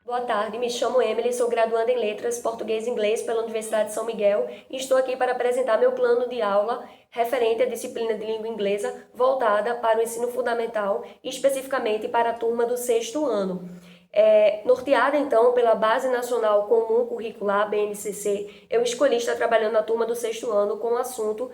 Boa tarde, me chamo Emily, sou graduanda em Letras, Português e Inglês pela Universidade de São Miguel e estou aqui para apresentar meu plano de aula referente à disciplina de língua inglesa voltada para o ensino fundamental e especificamente para a turma do sexto ano. Norteada então pela Base Nacional Comum Curricular, BNCC, eu escolhi estar trabalhando na turma do sexto ano com o assunto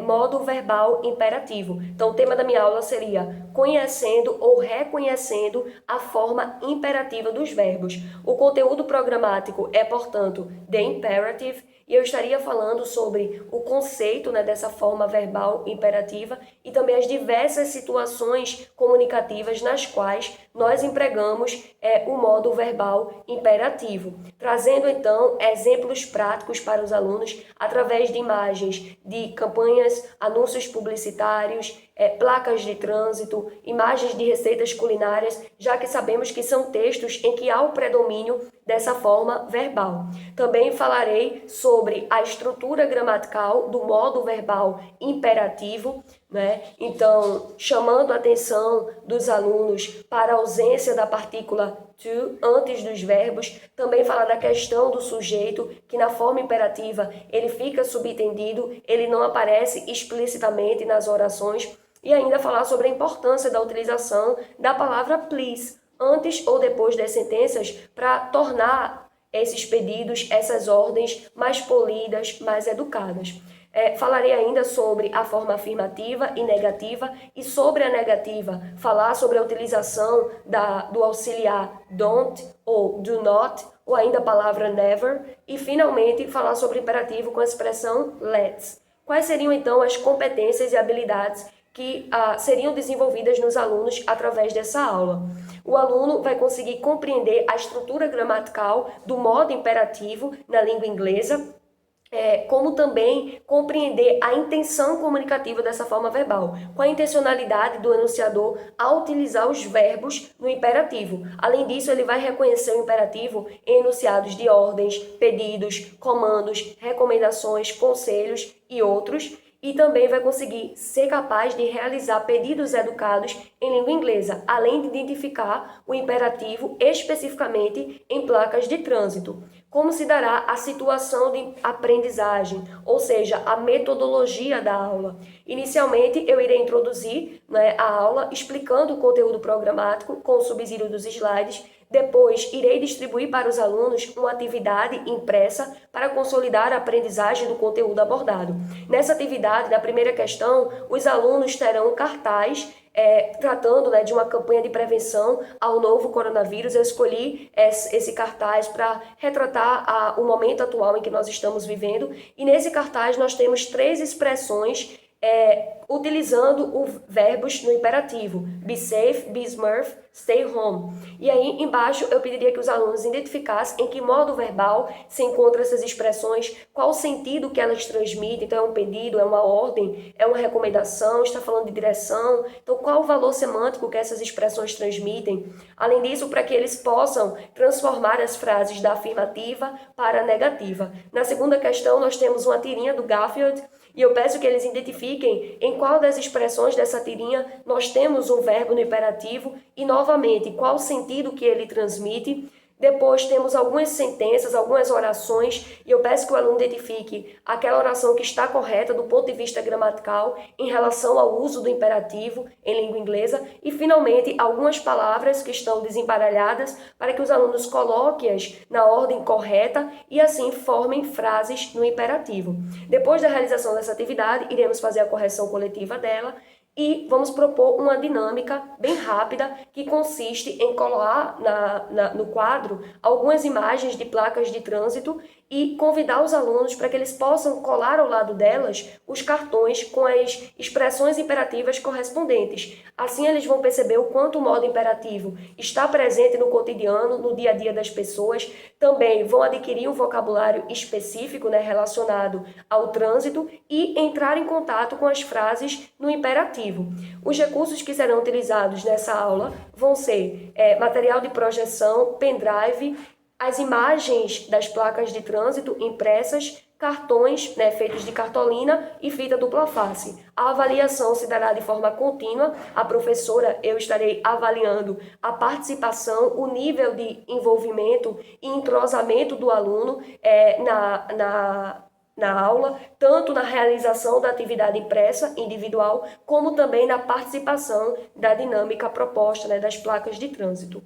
modo verbal imperativo. Então, o tema da minha aula seria conhecendo ou reconhecendo a forma imperativa dos verbos. O conteúdo programático é, portanto, the imperative, e eu estaria falando sobre o conceito, dessa forma verbal imperativa e também as diversas situações comunicativas nas quais nós empregamos o modo verbal imperativo, trazendo então exemplos práticos para os alunos através de imagens de campanhas, anúncios publicitários, placas de trânsito, imagens de receitas culinárias, já que sabemos que são textos em que há o predomínio dessa forma verbal. Também falarei sobre a estrutura gramatical do modo verbal imperativo, Então, chamando a atenção dos alunos para a ausência da partícula to antes dos verbos, também falar da questão do sujeito, que na forma imperativa ele fica subentendido, ele não aparece explicitamente nas orações, e ainda falar sobre a importância da utilização da palavra please antes ou depois das sentenças para tornar esses pedidos, essas ordens mais polidas, mais educadas. Falarei ainda sobre a forma afirmativa e negativa, e sobre a negativa, falar sobre a utilização do auxiliar don't ou do not, ou ainda a palavra never, e finalmente falar sobre o imperativo com a expressão let's. Quais seriam então as competências e habilidades que seriam desenvolvidas nos alunos através dessa aula? O aluno vai conseguir compreender a estrutura gramatical do modo imperativo na língua inglesa, como também compreender a intenção comunicativa dessa forma verbal, com a intencionalidade do enunciador ao utilizar os verbos no imperativo. Além disso, ele vai reconhecer o imperativo em enunciados de ordens, pedidos, comandos, recomendações, conselhos e outros, e também vai conseguir ser capaz de realizar pedidos educados em língua inglesa, além de identificar o imperativo especificamente em placas de trânsito. Como se dará a situação de aprendizagem, ou seja, a metodologia da aula. Inicialmente, eu irei introduzir a aula explicando o conteúdo programático com o subsídio dos slides. Depois, irei distribuir para os alunos uma atividade impressa para consolidar a aprendizagem do conteúdo abordado. Nessa atividade, na primeira questão, os alunos terão um cartaz tratando de uma campanha de prevenção ao novo coronavírus. Eu escolhi esse cartaz para retratar o momento atual em que nós estamos vivendo. E nesse cartaz nós temos 3 expressões utilizando os verbos no imperativo: be safe, be smurf, stay home. E aí embaixo eu pediria que os alunos identificassem em que modo verbal se encontram essas expressões, qual o sentido que elas transmitem. Então é um pedido, é uma ordem, é uma recomendação, está falando de direção. Então qual o valor semântico que essas expressões transmitem. Além disso, para que eles possam transformar as frases da afirmativa para a negativa. Na segunda questão nós temos uma tirinha do Garfield, e eu peço que eles identifiquem em qual das expressões dessa tirinha nós temos um verbo no imperativo e, novamente, qual o sentido que ele transmite. Depois temos algumas sentenças, algumas orações, e eu peço que o aluno identifique aquela oração que está correta do ponto de vista gramatical em relação ao uso do imperativo em língua inglesa. E, finalmente, algumas palavras que estão desembaralhadas para que os alunos coloquem-as na ordem correta e, assim, formem frases no imperativo. Depois da realização dessa atividade, iremos fazer a correção coletiva dela, e vamos propor uma dinâmica bem rápida que consiste em colar no quadro algumas imagens de placas de trânsito e convidar os alunos para que eles possam colar ao lado delas os cartões com as expressões imperativas correspondentes. Assim eles vão perceber o quanto o modo imperativo está presente no cotidiano, no dia a dia das pessoas. Também vão adquirir um vocabulário específico relacionado ao trânsito e entrar em contato com as frases no imperativo. Os recursos que serão utilizados nessa aula vão ser material de projeção, pendrive, as imagens das placas de trânsito impressas, cartões, né, feitos de cartolina e fita dupla face. A avaliação se dará de forma contínua. A professora, eu estarei avaliando a participação, o nível de envolvimento e entrosamento do aluno na aula, tanto na realização da atividade impressa individual, como também na participação da dinâmica proposta, né, das placas de trânsito.